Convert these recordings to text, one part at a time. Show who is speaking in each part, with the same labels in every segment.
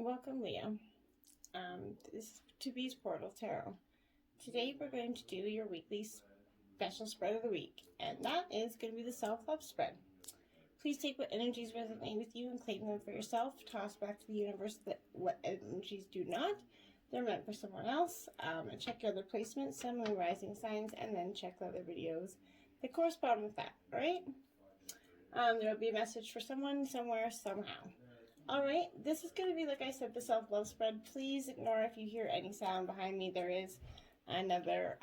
Speaker 1: Welcome, Leo. This is To Be's Portal Tarot. Today we're going to do your weekly special spread of the week, and that is going to be the self-love spread. Please take what energies resonate with you and claim them for yourself. Toss back to the universe what energies do not. They're meant for someone else. And check your other placements, sun, moon, rising signs, and then check the other videos that correspond with that, alright? There will be a message for someone, somewhere, somehow. Alright, this is going to be, like I said, the self-love spread. Please ignore if you hear any sound behind me. There is another,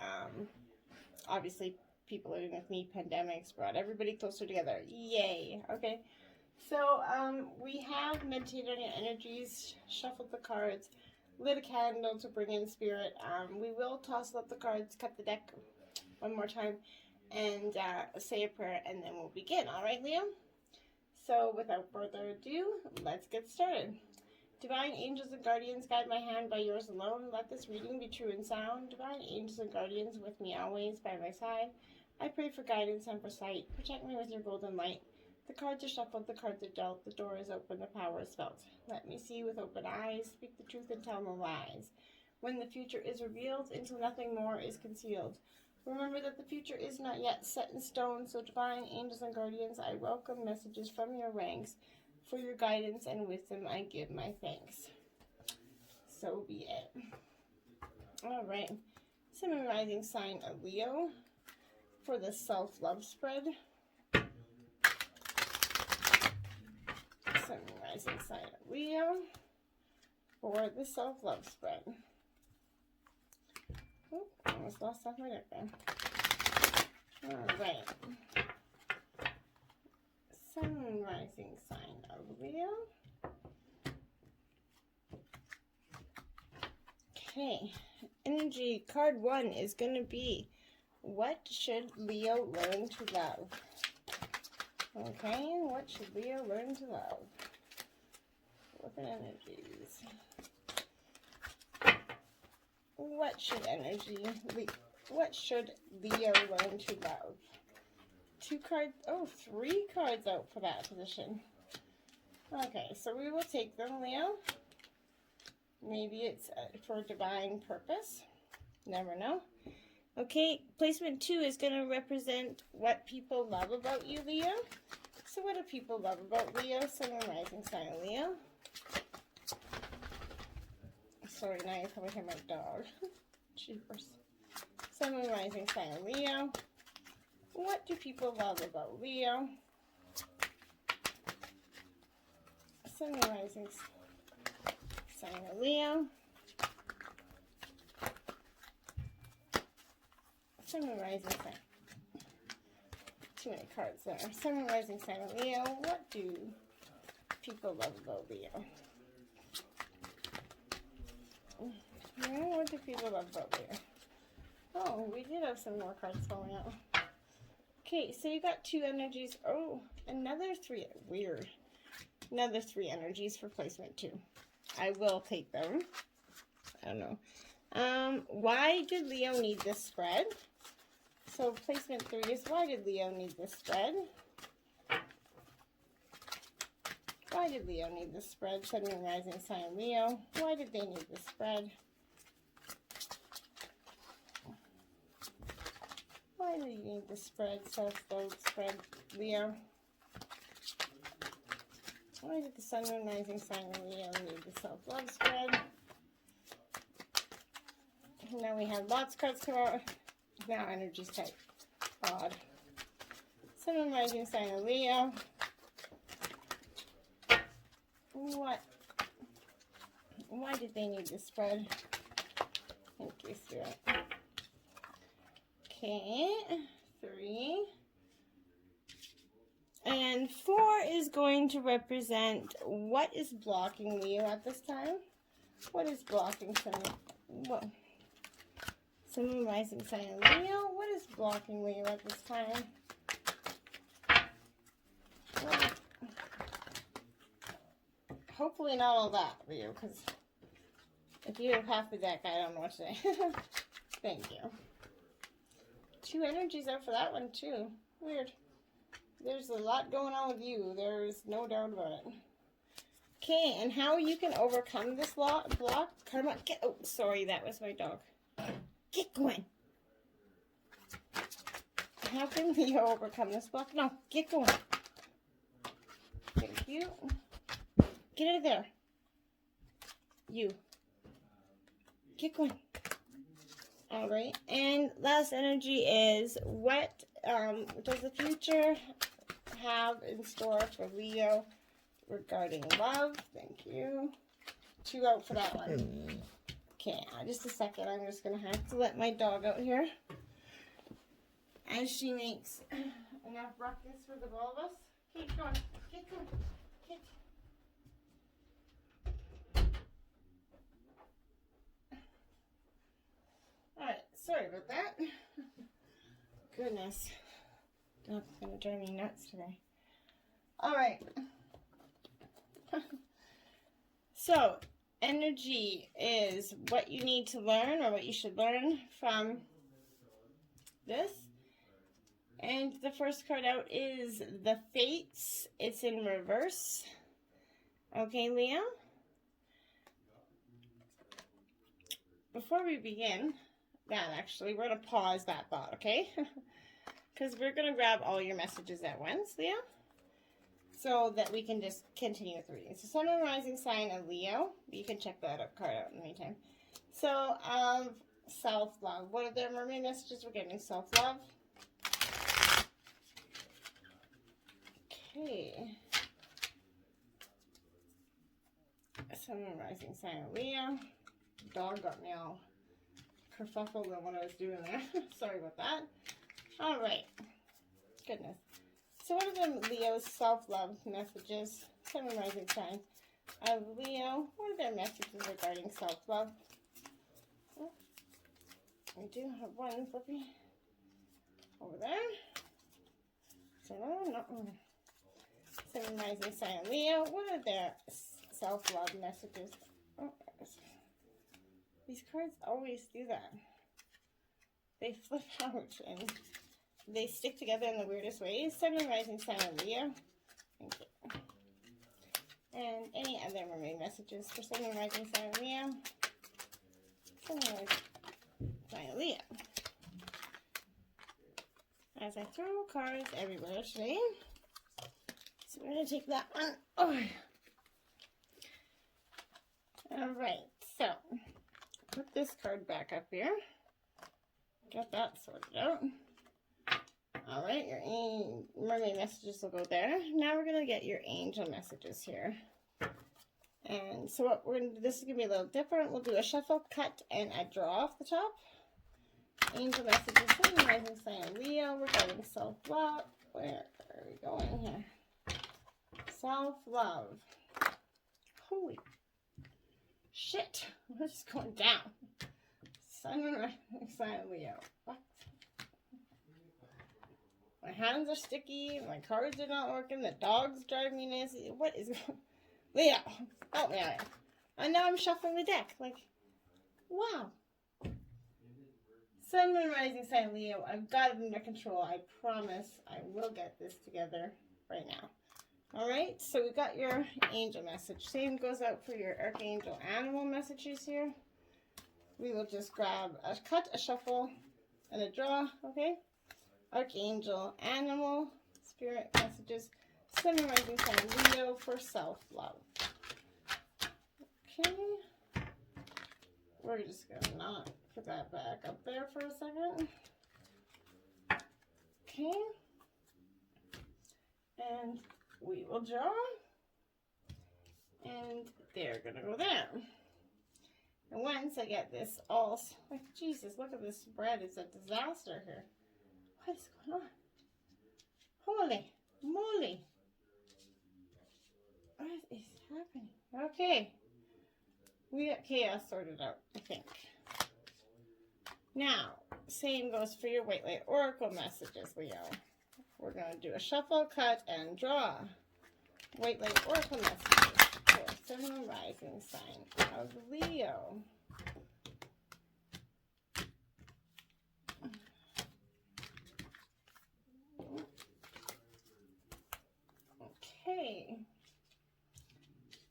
Speaker 1: obviously, people living with me, pandemics brought everybody closer together. Yay! Okay, so we have meditated on your energies, shuffled the cards, lit a candle to bring in spirit. We will toss up the cards, cut the deck one more time, and say a prayer, and then we'll begin. Alright, Leo? So, without further ado, let's get started. Divine angels and guardians, guide my hand by yours alone. Let this reading be true and sound. Divine angels and guardians, with me always, by my side. I pray for guidance and for sight. Protect me with your golden light. The cards are shuffled, the cards are dealt. The door is open, the power is felt. Let me see with open eyes, speak the truth and tell no lies. When the future is revealed, until nothing more is concealed. Remember that the future is not yet set in stone, so divine angels and guardians, I welcome messages from your ranks. For your guidance and wisdom, I give my thanks. So be it. Alright, Sun and Rising sign of Leo for the self-love spread. Sun and Rising sign of Leo for the self-love spread. Oh, almost lost off my deck there. Alright. Sun and Rising sign of Leo. Okay. Energy card 1 is going to be, what should Leo learn to love? Okay, what should Leo learn to love? Look at energies. What should Leo learn to love? 2 cards, oh, 3 cards out for that position. Okay, so we will take them, Leo. Maybe it's for divine purpose. Never know. Okay, placement 2 is going to represent what people love about you, Leo. So what do people love about Leo? Sun and Rising sign of Leo. Sorry, now you probably hear my dog. Jeepers. Sun and Rising sign of Leo. What do people love about Leo? Sun and Rising sign of Leo. Sun and Rising sign. Too many cards there. Sun and Rising sign of Leo. What do people love about Leo? What do people love about Leo? Oh, we did have some more cards falling out. Okay, so you got 2 energies. Oh, another 3. Weird. Another 3 energies for placement 2. I will take them. I don't know. Why did Leo need this spread? So placement 3 is, why did Leo need this spread? Why did Leo need this spread? Sun and Rising sign Leo. Why did they need this spread? Why do you need the spread, self-love spread, Leo? Why did the Sun and Rising sign of Leo need the self-love spread? Now we have lots of cards come out. Now energy's tight. Odd. Sun and Rising sign of Leo. What? Why did they need this spread? Thank you, Spirit. Okay, 3. And 4 is going to represent what is blocking Leo at this time. What is blocking Sun and Rising sign of Leo? What is blocking Leo at this time? Well, hopefully not all that, Leo, because if you have half the deck, I don't know what to say. Thank you. 2 energies out for that one, too. Weird. There's a lot going on with you. There's no doubt about it. Okay, and how you can overcome this block? Come on, get. Oh, sorry, that was my dog. Get going. How can Leo overcome this block? No, get going. Thank you. Get out of there. You. Get going. All right, and last energy is what does the future have in store for Leo regarding love? Thank you. 2 out for that one. Okay, just a second. I'm just going to have to let my dog out here as she makes enough breakfast for the both of us. Keep going. Get going. Get. Alright, sorry about that. Goodness. Dog's going to drive me nuts today. Alright. So, energy is what you need to learn or what you should learn from this. And the first card out is the Fates. It's in reverse. Okay, Leo? Before we begin, we're going to pause that thought, okay? Because we're going to grab all your messages at once, Leo, so that we can just continue with reading. So, Sun and Rising sign of Leo. You can check that card out in the meantime. So, self-love. What are their mermaid messages? We're getting self-love. Okay. Sun and Rising sign of Leo. Dog got me all kerfuffled on what I was doing there. Sorry about that. All right. Goodness. So what are the Leo's self-love messages? Sun and Rising sign of Leo. What are their messages regarding self-love? Oh, I do have one flippy over there. So not one. Sun and Rising sign of Leo. What are their self-love messages? Oh, these cards always do that. They flip out and they stick together in the weirdest ways. Sun and Rising sign of Leo. Thank you. And any other mermaid messages for Sun and Rising sign of Leo? Sun and Rising sign of Leo. As I throw cards everywhere today. So we're going to take that one over. Alright, so put this card back up here. Get that sorted out. Alright, your mermaid messages will go there. Now we're going to get your angel messages here. And so what we're going to do, this is going to be a little different. We'll do a shuffle, cut, and a draw off the top. Angel messages, Sun and Rising sign of Leo. We're getting self-love. Where are we going here? Self-love. Holy shit. We're just going down. Sun and Rising sign of Leo. What? My hands are sticky. My cards are not working. The dog's driving me nasty. What is going on? Leo, help me out. And now I'm shuffling the deck. Like, wow. Sun and Rising sign Leo. I've got it under control. I promise I will get this together right now. Alright, so we got your angel message. Same goes out for your archangel animal messages here. We will just grab a cut, a shuffle, and a draw, okay? Archangel animal spirit messages. Sun and Rising sign Leo for self-love. Okay. We're just going to not put that back up there for a second. Okay. And we will draw. And they're going to go there. And once I get this all, like, Jesus, look at this spread. It's a disaster here. What is going on? Holy moly. What is happening? Okay. We got chaos sorted out, I think. Now, same goes for your White Light Oracle messages, Leo. We're going to do a shuffle, cut, and draw. White Light Oracle messages for Sun and Rising sign of Leo. Okay.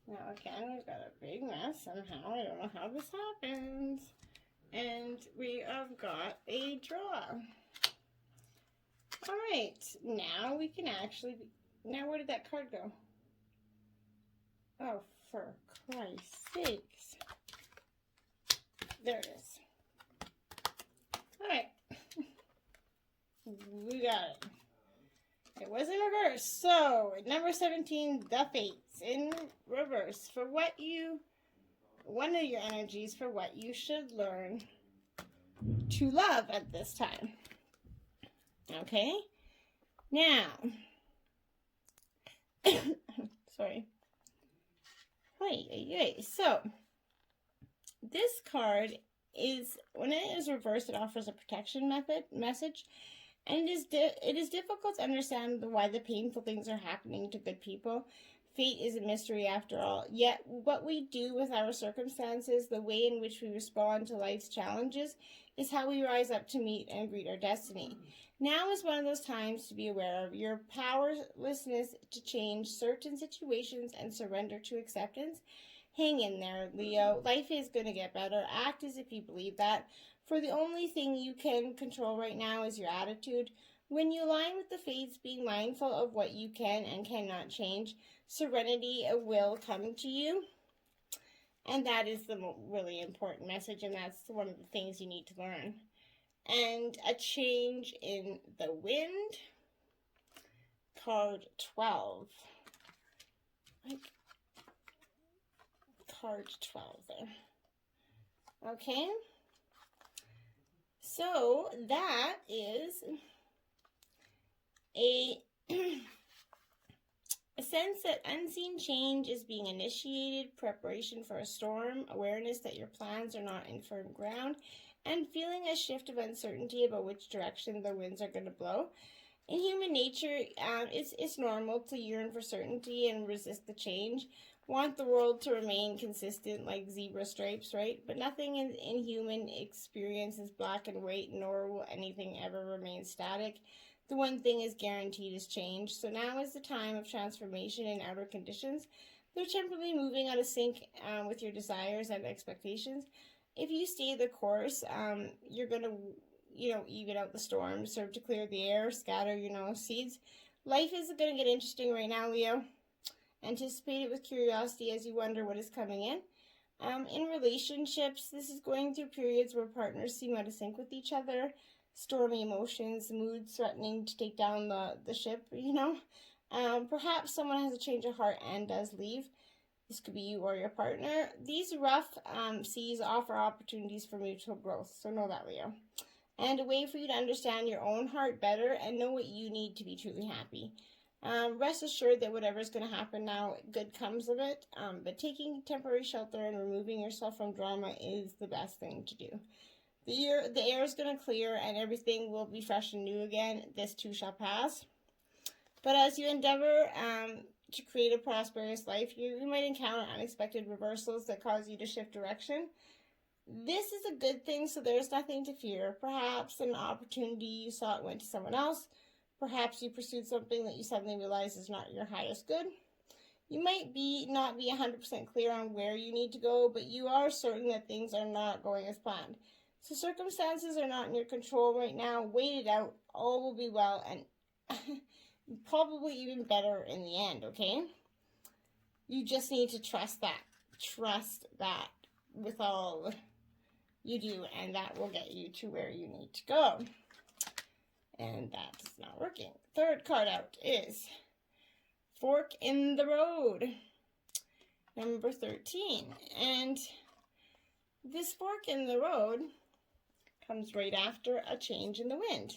Speaker 1: Now again, we've got a big mess somehow. I don't know how this happens. And we have got a draw. All right, now we can actually, now where did that card go? Oh, for Christ's sakes. There it is. All right. We got it. It was in reverse. So, number 17, the Fates in reverse. For what you, one of your energies for what you should learn to love at this time. Okay? Now, sorry. So, this card is, when it is reversed, it offers a protection message. And it is difficult to understand why the painful things are happening to good people. Fate is a mystery after all. Yet, what we do with our circumstances, the way in which we respond to life's challenges, is how we rise up to meet and greet our destiny. Now is one of those times to be aware of your powerlessness to change certain situations and surrender to acceptance. Hang in there, Leo. Life is going to get better. Act as if you believe that. For the only thing you can control right now is your attitude. When you align with the fates, being mindful of what you can and cannot change, serenity will come to you. And that is the really important message, and that's one of the things you need to learn. And a change in the wind. Card 12. Card 12 there. Okay. So that is a sense that unseen change is being initiated, preparation for a storm, awareness that your plans are not in firm ground, and feeling a shift of uncertainty about which direction the winds are going to blow. In human nature, it's normal to yearn for certainty and resist the change. Want the world to remain consistent like zebra stripes, right? But nothing in human experience is black and white, nor will anything ever remain static. The one thing is guaranteed is change. So now is the time of transformation in outer conditions. They're temporarily moving out of sync with your desires and expectations. If you stay the course, you're going to, even out the storm, serve to clear the air, scatter, seeds. Life is going to get interesting right now, Leo. Anticipate it with curiosity as you wonder what is coming in. In relationships, this is going through periods where partners seem out of sync with each other. Stormy emotions, moods threatening to take down the ship, Perhaps someone has a change of heart and does leave. This could be you or your partner. These rough seas offer opportunities for mutual growth, so know that, Leo. And a way for you to understand your own heart better and know what you need to be truly happy. Rest assured that whatever is going to happen now, good comes of it. But taking temporary shelter and removing yourself from drama is the best thing to do. The air is going to clear and everything will be fresh and new again. This too shall pass. But as you endeavor to create a prosperous life, you might encounter unexpected reversals that cause you to shift direction. This is a good thing, so there's nothing to fear. Perhaps an opportunity you sought went to someone else. Perhaps you pursued something that you suddenly realize is not your highest good. You might not be 100% clear on where you need to go, but you are certain that things are not going as planned. So circumstances are not in your control right now. Wait it out. All will be well and probably even better in the end, okay? You just need to trust that. Trust that with all you do, and that will get you to where you need to go. And that is not working. Third card out is Fork in the Road, number 13. And this fork in the road comes right after a change in the wind,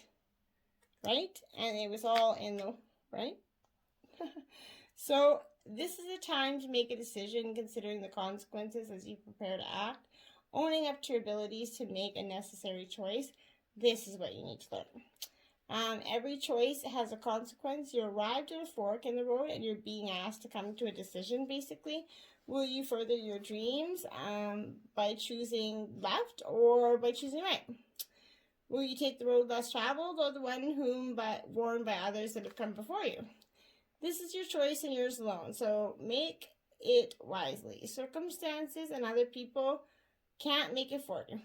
Speaker 1: right? And it was all in the, right? So this is a time to make a decision considering the consequences as you prepare to act, owning up to your abilities to make a necessary choice. This is what you need to learn. Every choice has a consequence. You arrived at a fork in the road and you're being asked to come to a decision, basically. Will you further your dreams by choosing left or by choosing right? Will you take the road less traveled or the one worn by others that have come before you? This is your choice and yours alone. So make it wisely. Circumstances and other people can't make it for you.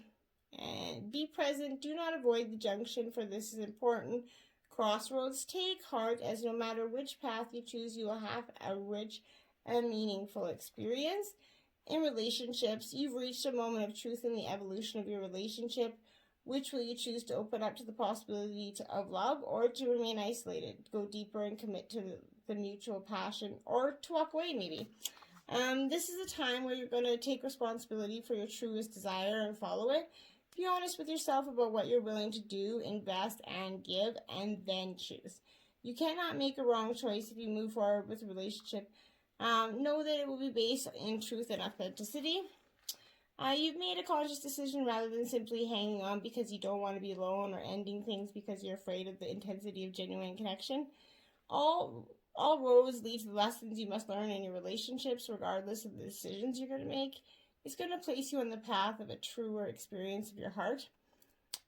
Speaker 1: And be present. Do not avoid the junction, for this is important. Crossroads, take heart, as no matter which path you choose, you will have a rich and meaningful experience. In relationships, you've reached a moment of truth in the evolution of your relationship. Which will you choose, to open up to the possibility of love, or to remain isolated, go deeper and commit to the mutual passion, or to walk away maybe? This is a time where you're going to take responsibility for your truest desire and follow it. Be honest with yourself about what you're willing to do, invest, and give, and then choose. You cannot make a wrong choice if you move forward with a relationship. Know that it will be based in truth and authenticity. You've made a conscious decision rather than simply hanging on because you don't want to be alone, or ending things because you're afraid of the intensity of genuine connection. All roads lead to the lessons you must learn in your relationships, regardless of the decisions you're going to make. It's going to place you on the path of a truer experience of your heart.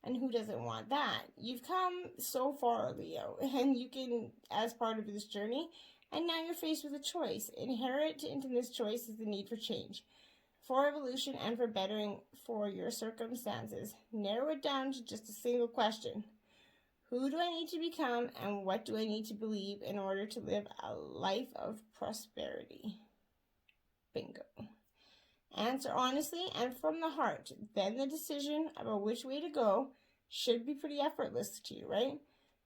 Speaker 1: And who doesn't want that? You've come so far, Leo, and you can, as part of this journey, and now you're faced with a choice. Inherent into this choice is the need for change, for evolution, and for bettering for your circumstances. Narrow it down to just a single question. Who do I need to become, and what do I need to believe in order to live a life of prosperity? Bingo. Answer honestly and from the heart. Then the decision about which way to go should be pretty effortless to you, right?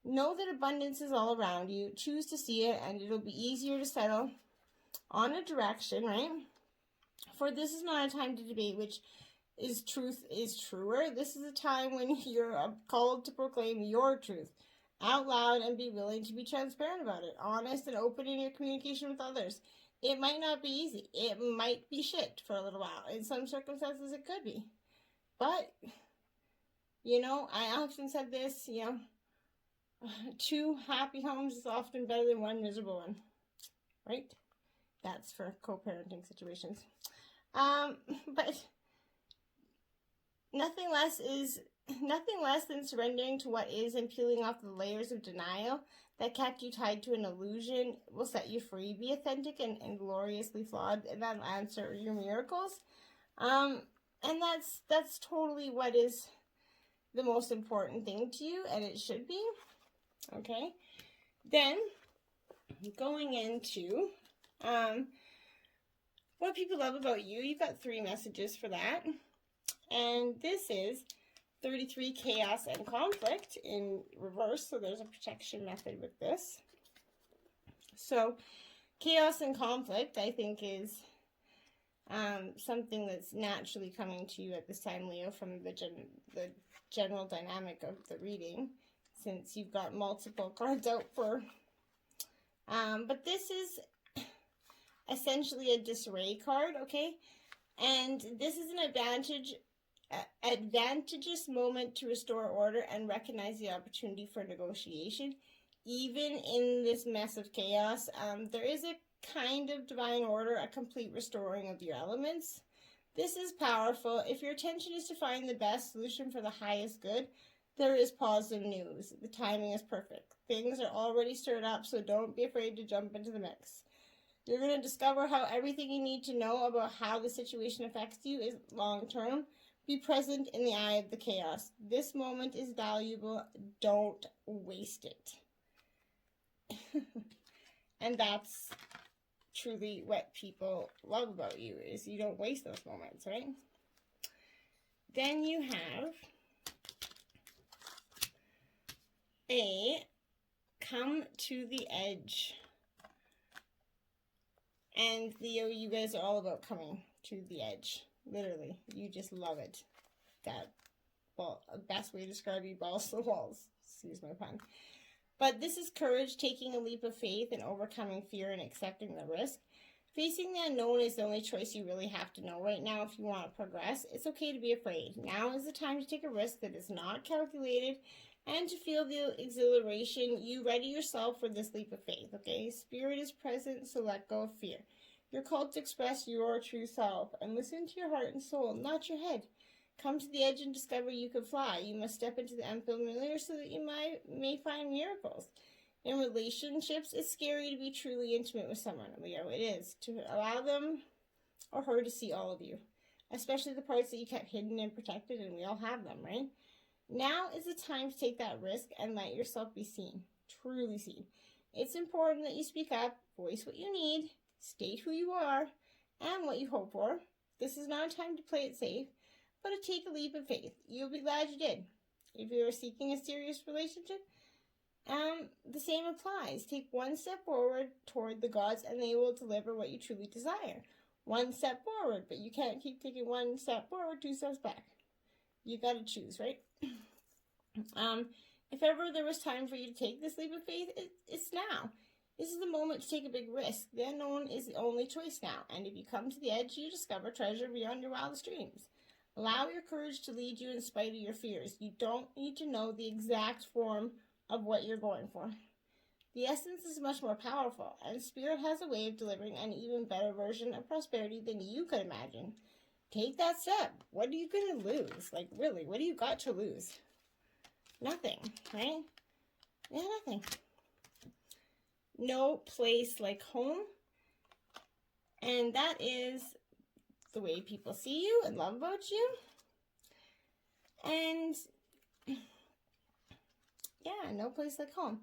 Speaker 1: Know that abundance is all around you. Choose to see it, and it'll be easier to settle on a direction, right? For this is not a time to debate which is truth is truer. This is a time when you're called to proclaim your truth out loud and be willing to be transparent about it, honest and open in your communication with others. It might not be easy. It might be shit for a little while. In some circumstances, it could be. But, I often said this, 2 happy homes is often better than 1 miserable one, right? That's for co-parenting situations. But nothing less than surrendering to what is and peeling off the layers of denial that kept you tied to an illusion will set you free. Be authentic and gloriously flawed, and that'll answer your miracles. And that's totally what is the most important thing to you, and it should be. Okay? Then, going into what people love about you, you've got 3 messages for that. And this is 33, chaos and conflict in reverse. So there's a protection method with this. So chaos and conflict, I think, is something that's naturally coming to you at this time, Leo, from the general dynamic of the reading, since you've got multiple cards out for. But this is essentially a disarray card, okay? And this is an advantageous moment to restore order and recognize the opportunity for negotiation. Even in this mess of chaos, there is a kind of divine order, a complete restoring of your elements. This is powerful. If your intention is to find the best solution for the highest good, there is positive news. The timing is perfect. Things are already stirred up, so don't be afraid to jump into the mix. You're going to discover how everything you need to know about how the situation affects you is long-term. Be present in the eye of the chaos. This moment is valuable. Don't waste it. And that's truly what people love about you, is you don't waste those moments, right? Then you have a come to the edge. And Leo, you guys are all about coming to the edge. Literally. You just love it. Best way to describe you, balls to the walls. Excuse my pun. But this is courage, taking a leap of faith and overcoming fear and accepting the risk. Facing the unknown is the only choice you really have to know right now if you want to progress. It's okay to be afraid. Now is the time to take a risk that is not calculated and to feel the exhilaration. You ready yourself for this leap of faith, okay? Spirit is present, so let go of fear. You're called to express your true self and listen to your heart and soul, not your head. Come to the edge and discover you can fly. You must step into the unfamiliar so that you may find miracles. In relationships, it's scary to be truly intimate with someone, Leo. It is. To allow them or her to see all of you, especially the parts that you kept hidden and protected, and we all have them, right? Now is the time to take that risk and let yourself be seen, truly seen. It's important that you speak up, voice what you need, state who you are, and what you hope for. This is not a time to play it safe, but to take a leap of faith. You'll be glad you did. If you are seeking a serious relationship, the same applies. Take one step forward toward the gods and they will deliver what you truly desire. One step forward, but you can't keep taking one step forward, 2 steps back. You gotta choose, right? If ever there was time for you to take this leap of faith, it's now. This is the moment to take a big risk. The unknown is the only choice now, and if you come to the edge, you discover treasure beyond your wildest dreams. Allow your courage to lead you in spite of your fears. You don't need to know the exact form of what you're going for. The essence is much more powerful, and Spirit has a way of delivering an even better version of prosperity than you could imagine. Take that step. What are you going to lose? Like, really, what do you got to lose? Nothing, right? Yeah, nothing. No place like home. And that is the way people see you and love about you. And yeah, no place like home.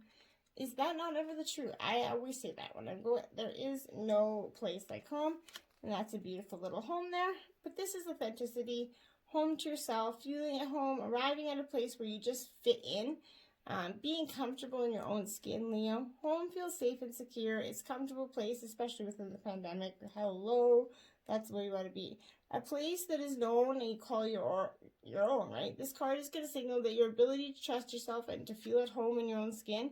Speaker 1: Is that not ever the truth? I always say that when I go, there is no place like home. And that's a beautiful little home there. But this is authenticity, home to yourself, feeling at home, arriving at a place where you just fit in, being comfortable in your own skin, Leo. Home feels safe and secure. It's a comfortable place, especially within the pandemic. Hello, that's where you want to be. A place that is known and you call your own, right? This card is going to signal that your ability to trust yourself and to feel at home in your own skin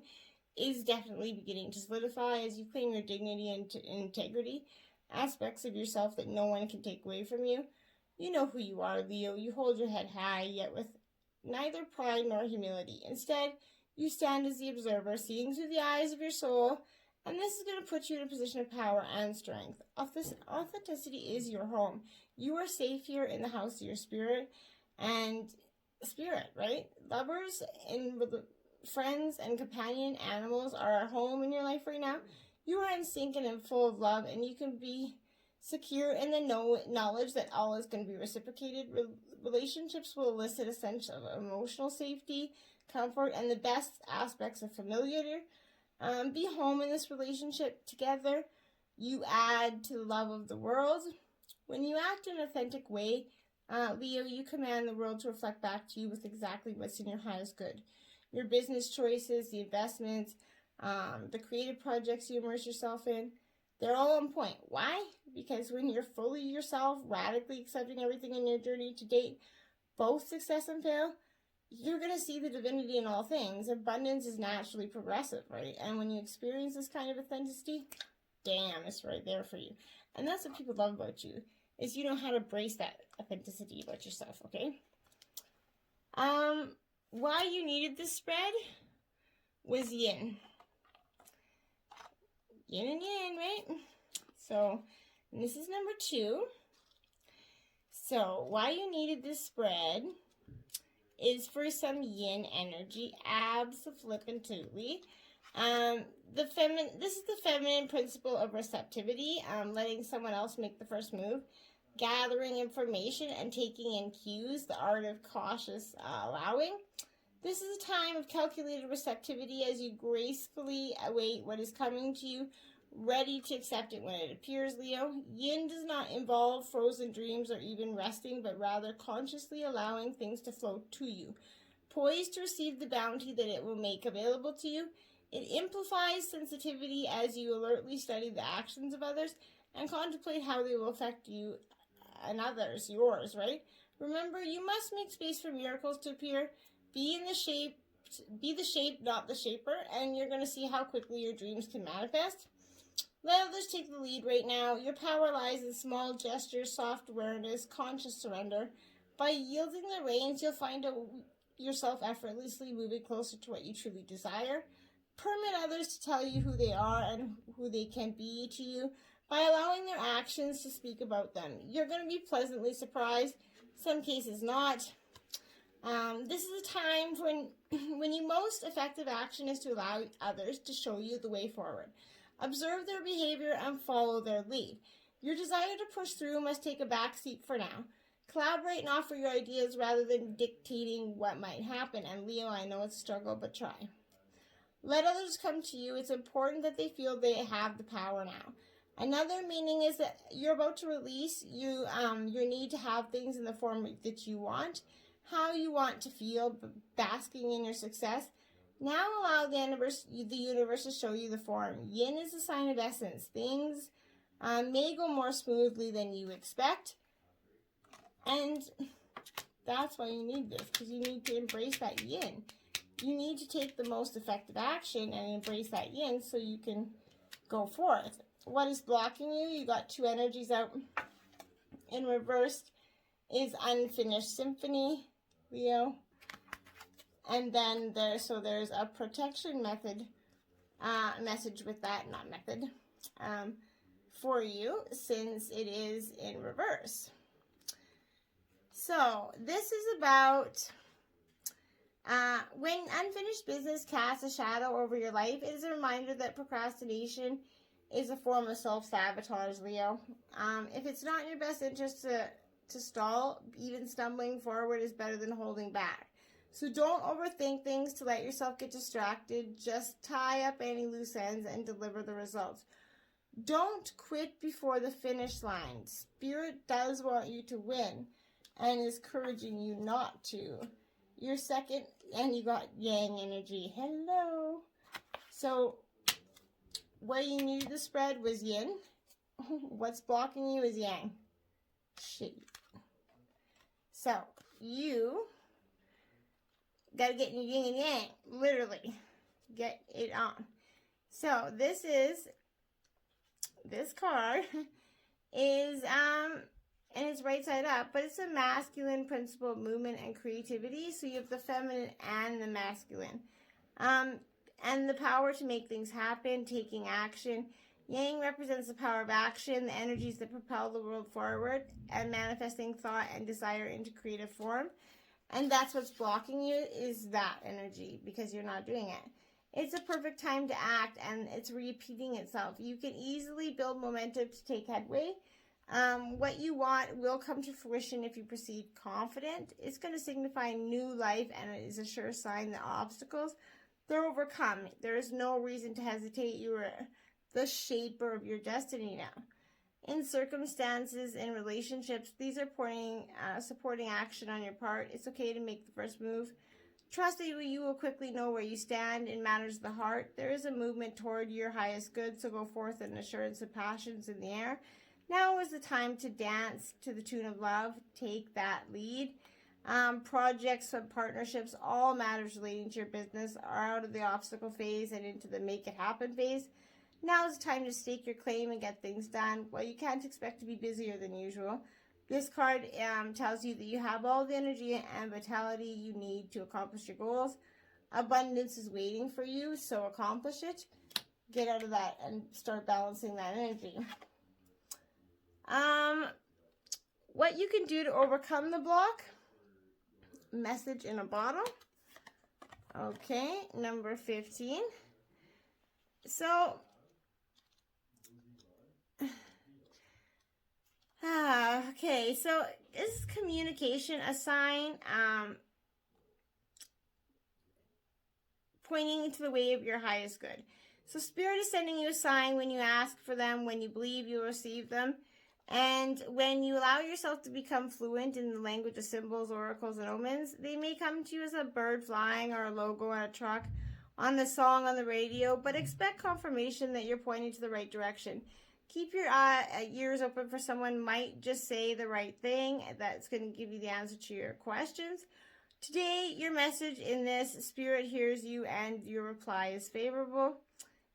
Speaker 1: is definitely beginning to solidify as you claim your dignity and integrity, aspects of yourself that no one can take away from you. You know who you are, Leo. You hold your head high, yet with neither pride nor humility. Instead, you stand as the observer, seeing through the eyes of your soul, and this is going to put you in a position of power and strength. Authenticity is your home. You are safe here in the house of your spirit, right? Lovers and friends and companion animals are at home in your life right now. You are in sync and full of love, and you can be secure in the knowledge that all is going to be reciprocated. Relationships will elicit a sense of emotional safety, comfort, and the best aspects of familiarity. Be home in this relationship together. You add to the love of the world. When you act in an authentic way, Leo, you command the world to reflect back to you with exactly what's in your highest good. Your business choices, the investments, the creative projects you immerse yourself in, they're all on point. Why? Because when you're fully yourself, radically accepting everything in your journey to date, both success and fail, you're going to see the divinity in all things. Abundance is naturally progressive, right? And when you experience this kind of authenticity, damn, it's right there for you. And that's what people love about you, is you know how to embrace that authenticity about yourself, okay? Why you needed this spread was yin. Yin and yang, right? So, this is number 2. So, why you needed this spread is for some yin energy. Absolutely. This is the feminine principle of receptivity, letting someone else make the first move, gathering information and taking in cues, the art of cautious allowing. This is a time of calculated receptivity as you gracefully await what is coming to you, ready to accept it when it appears, Leo. Yin does not involve frozen dreams or even resting, but rather consciously allowing things to flow to you. Poised to receive the bounty that it will make available to you, it amplifies sensitivity as you alertly study the actions of others and contemplate how they will affect you and others, yours, right? Remember, you must make space for miracles to appear. Be the shape, not the shaper, and you're going to see how quickly your dreams can manifest. Let others take the lead right now. Your power lies in small gestures, soft awareness, conscious surrender. By yielding the reins, you'll find yourself effortlessly moving closer to what you truly desire. Permit others to tell you who they are and who they can be to you by allowing their actions to speak about them. You're going to be pleasantly surprised, some cases not. This is a time when your most effective action is to allow others to show you the way forward. Observe their behavior and follow their lead. Your desire to push through must take a back seat for now. Collaborate and offer your ideas rather than dictating what might happen. And Leo, I know it's a struggle, but try. Let others come to you. It's important that they feel they have the power now. Another meaning is that you're about to release your need to have things in the form that you want, how you want to feel, basking in your success. Now allow the universe to show you the form. Yin is a sign of essence. Things may go more smoothly than you expect. And that's why you need this, because you need to embrace that yin. You need to take the most effective action and embrace that yin so you can go forth. What is blocking you? You got two energies out. In reversed is unfinished symphony, Leo. And then there's a protection message with that, not method, for you since it is in reverse. So this is about when unfinished business casts a shadow over your life. It is a reminder that procrastination is a form of self-sabotage, Leo. If it's not in your best interest to stall, even stumbling forward is better than holding back. So don't overthink things to let yourself get distracted. Just tie up any loose ends and deliver the results. Don't quit before the finish line. Spirit does want you to win and is encouraging you not to. You're second, and you got yang energy. Hello. So what you needed to spread was yin. What's blocking you is yang. Shit. So you got to get in your yin and yang. Literally. Get it on. So this card is, and it's right side up, but it's a masculine principle of movement and creativity. So you have the feminine and the masculine. And the power to make things happen, taking action. Yang represents the power of action, the energies that propel the world forward, and manifesting thought and desire into creative form. And that's what's blocking you, is that energy, because you're not doing it. It's a perfect time to act, and it's repeating itself. You can easily build momentum to take headway. What you want will come to fruition if you proceed confident. It's going to signify new life, and it is a sure sign that obstacles, they're overcome. There is no reason to hesitate. You are the shaper of your destiny now. In circumstances, in relationships, these are supporting action on your part. It's okay to make the first move. Trust that you will quickly know where you stand in matters of the heart. There is a movement toward your highest good, so go forth in assurance of passions in the air. Now is the time to dance to the tune of love. Take that lead. Projects and partnerships, all matters relating to your business are out of the obstacle phase and into the make it happen phase. Now is the time to stake your claim and get things done. Well, you can't expect to be busier than usual. This card tells you that you have all the energy and vitality you need to accomplish your goals. Abundance is waiting for you, so accomplish it. Get out of that and start balancing that energy. What you can do to overcome the block. Message in a bottle. Okay, number 15. So, okay, so is communication a sign pointing to the way of your highest good? So Spirit is sending you a sign when you ask for them, when you believe you'll receive them, and when you allow yourself to become fluent in the language of symbols, oracles, and omens. They may come to you as a bird flying or a logo on a truck, on the song on the radio, but expect confirmation that you're pointing to the right direction. Keep your ears open for someone might just say the right thing that's going to give you the answer to your questions. Today, your message in this, Spirit hears you and your reply is favorable.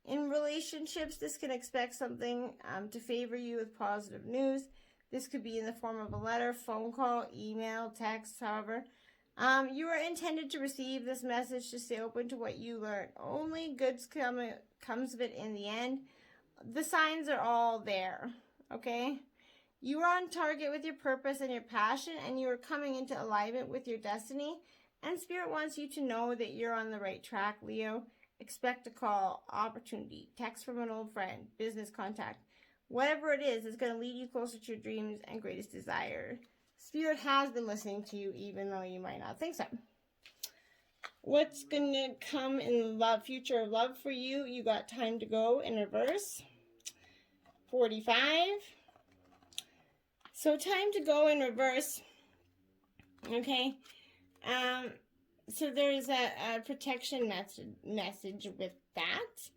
Speaker 1: In relationships, this can expect something to favor you with positive news. This could be in the form of a letter, phone call, email, text, however. You are intended to receive this message to stay open to what you learn. Only good comes of it in the end. The signs are all there, okay? You are on target with your purpose and your passion, and you are coming into alignment with your destiny. And Spirit wants you to know that you're on the right track, Leo. Expect a call, opportunity, text from an old friend, business contact. Whatever it is going to lead you closer to your dreams and greatest desire. Spirit has been listening to you, even though you might not think so. What's going to come in love, future of love for you? You got time to go in reverse. 45. So time to go in reverse. Okay. So there's a protection message with that.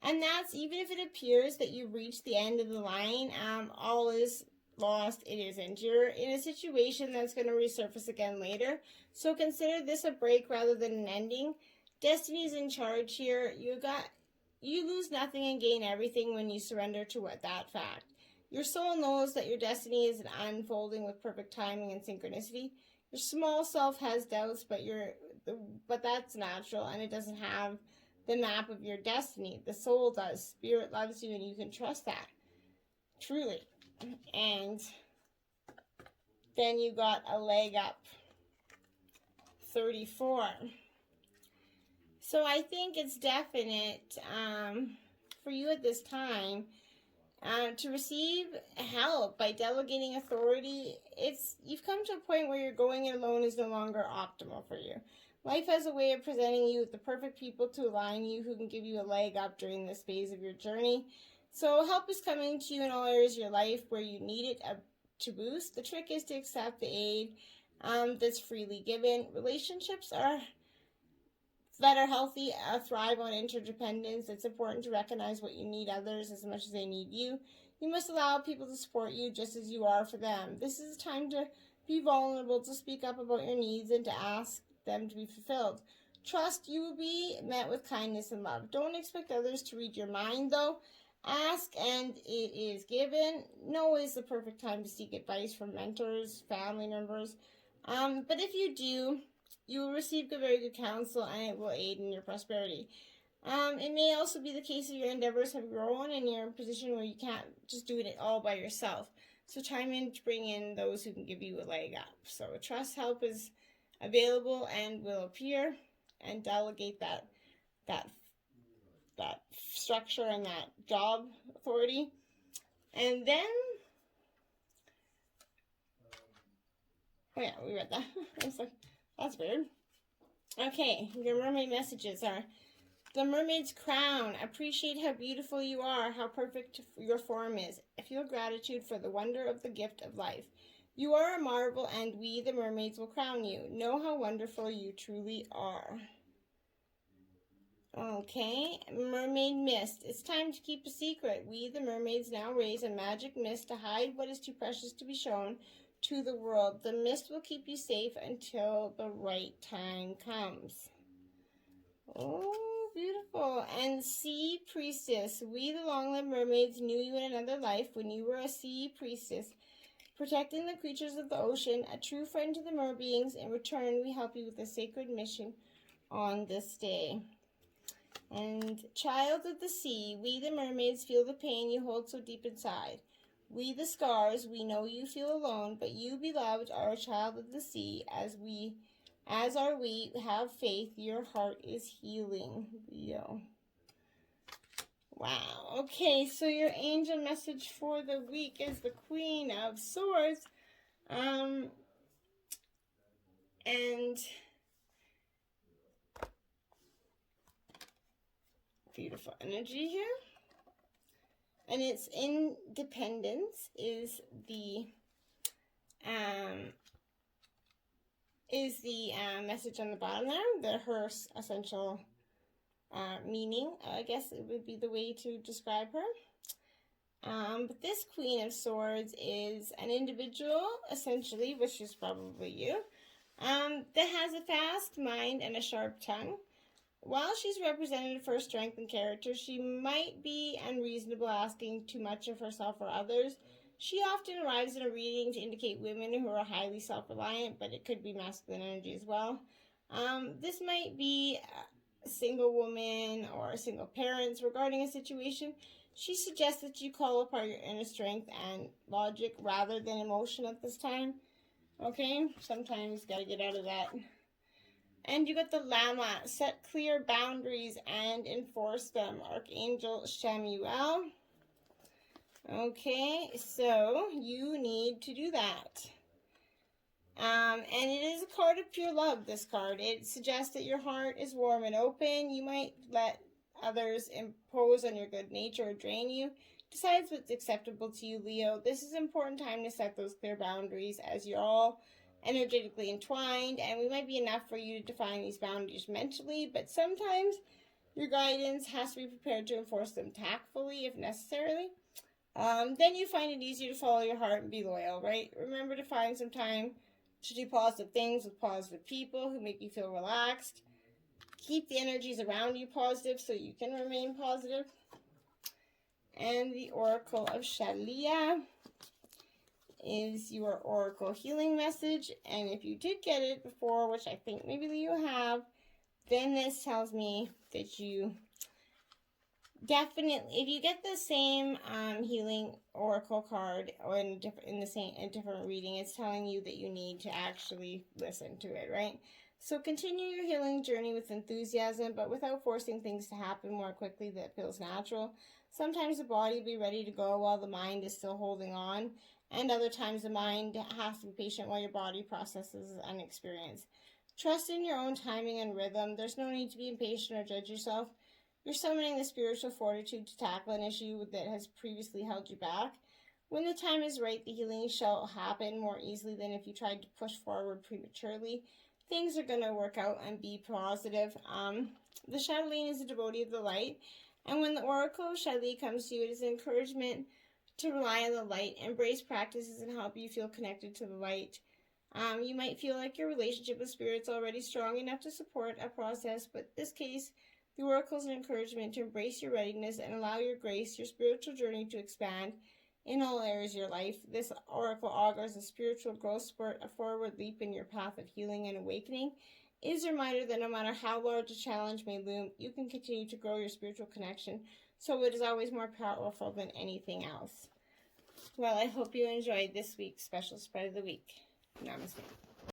Speaker 1: And that's even if it appears that you've reached the end of the line, all is lost. It isn't. You're in a situation that's going to resurface again later. So consider this a break rather than an ending. Destiny's in charge here. You lose nothing and gain everything when you surrender to that fact. Your soul knows that your destiny is unfolding with perfect timing and synchronicity. Your small self has doubts, but that's natural, and it doesn't have the map of your destiny. The soul does. Spirit loves you, and you can trust that. Truly. And then you got a leg up. 34. So I think it's definite for you at this time to receive help by delegating authority. You've come to a point where you're going it alone is no longer optimal for you. Life has a way of presenting you with the perfect people to align you who can give you a leg up during this phase of your journey. So help is coming to you in all areas of your life where you need it to boost. The trick is to accept the aid that's freely given. Relationships that are healthy thrive on interdependence. It's important to recognize what you need others as much as they need you. You must allow people to support you just as you are for them. This is a time to be vulnerable, to speak up about your needs, and to ask them to be fulfilled. Trust you will be met with kindness and love. Don't expect others to read your mind, though. Ask and it is given. No is the perfect time to seek advice from mentors, family members. But if you do, you will receive very good counsel, and it will aid in your prosperity. It may also be the case that your endeavors have grown and you're in a position where you can't just do it all by yourself. So time in to bring in those who can give you a leg up. So trust help is available and will appear, and delegate that structure and that job authority. And then, oh yeah, we read that. I was like, that's weird. Okay, your mermaid messages are: the mermaid's crown. Appreciate how beautiful you are, how perfect your form is. Feel gratitude for the wonder of the gift of life. You are a marvel, and we, the mermaids, will crown you. Know how wonderful you truly are. Okay, mermaid mist. It's time to keep a secret. We, the mermaids, now raise a magic mist to hide what is too precious to be shown to the world. The mist will keep you safe until the right time comes. Oh, beautiful. And sea priestess. We, the long-lived mermaids, knew you in another life when you were a sea priestess, protecting the creatures of the ocean, a true friend to the mer beings. In return, we help you with a sacred mission on this day. And child of the sea, we the mermaids feel the pain you hold so deep inside. We the scars, we know you feel alone, but you, beloved, are a child of the sea. As are we, have faith, your heart is healing. Leo. Wow. Okay, so your angel message for the week is the Queen of Swords. And beautiful energy here. And it's independence is the message on the bottom there. Her essential meaning, I guess it would be the way to describe her. But this Queen of Swords is an individual, essentially, which is probably you, that has a fast mind and a sharp tongue. While she's represented for strength and character, she might be unreasonable, asking too much of herself or others. She often arrives in a reading to indicate women who are highly self-reliant, but it could be masculine energy as well. This might be a single woman or a single parent regarding a situation. She suggests that you call upon your inner strength and logic rather than emotion at this time. Okay? Sometimes you gotta get out of that And you got the Llama. Set clear boundaries and enforce them. Archangel Shamuel. Okay, so you need to do that. And it is a card of pure love, this card. It suggests that your heart is warm and open. You might let others impose on your good nature or drain you. Decides what's acceptable to you, Leo. This is an important time to set those clear boundaries as you're all energetically entwined, and we might be enough for you to define these boundaries mentally, but sometimes your guidance has to be prepared to enforce them tactfully if necessary. Then you find it easier to follow your heart and be loyal, right? Remember to find some time to do positive things with positive people who make you feel relaxed. Keep the energies around you positive so you can remain positive. And the Oracle of Shalia is your Oracle healing message. And if you did get it before, which I think maybe you have, then this tells me that you definitely, if you get the same healing Oracle card or in a different reading, it's telling you that you need to actually listen to it, right? So continue your healing journey with enthusiasm, but without forcing things to happen more quickly that feels natural. Sometimes the body will be ready to go while the mind is still holding on, and other times the mind has to be patient while your body processes an experience. Trust in your own timing and rhythm. There's no need to be impatient or judge yourself. You're summoning the spiritual fortitude to tackle an issue that has previously held you back. When the time is right, the healing shall happen more easily than if you tried to push forward prematurely. Things are going to work out and be positive. The Chatelaine is a devotee of the light, and when the Oracle of Chatelaine comes to you, it is an encouragement to rely on the light, embrace practices, and help you feel connected to the light. You might feel like your relationship with Spirit's already strong enough to support a process, but in this case, the Oracle is an encouragement to embrace your readiness and allow your grace, your spiritual journey to expand in all areas of your life. This Oracle augurs a spiritual growth spurt, a forward leap in your path of healing and awakening. It is a reminder that no matter how large a challenge may loom, you can continue to grow your spiritual connection, so it is always more powerful than anything else. Well, I hope you enjoyed this week's special spread of the week. Namaste.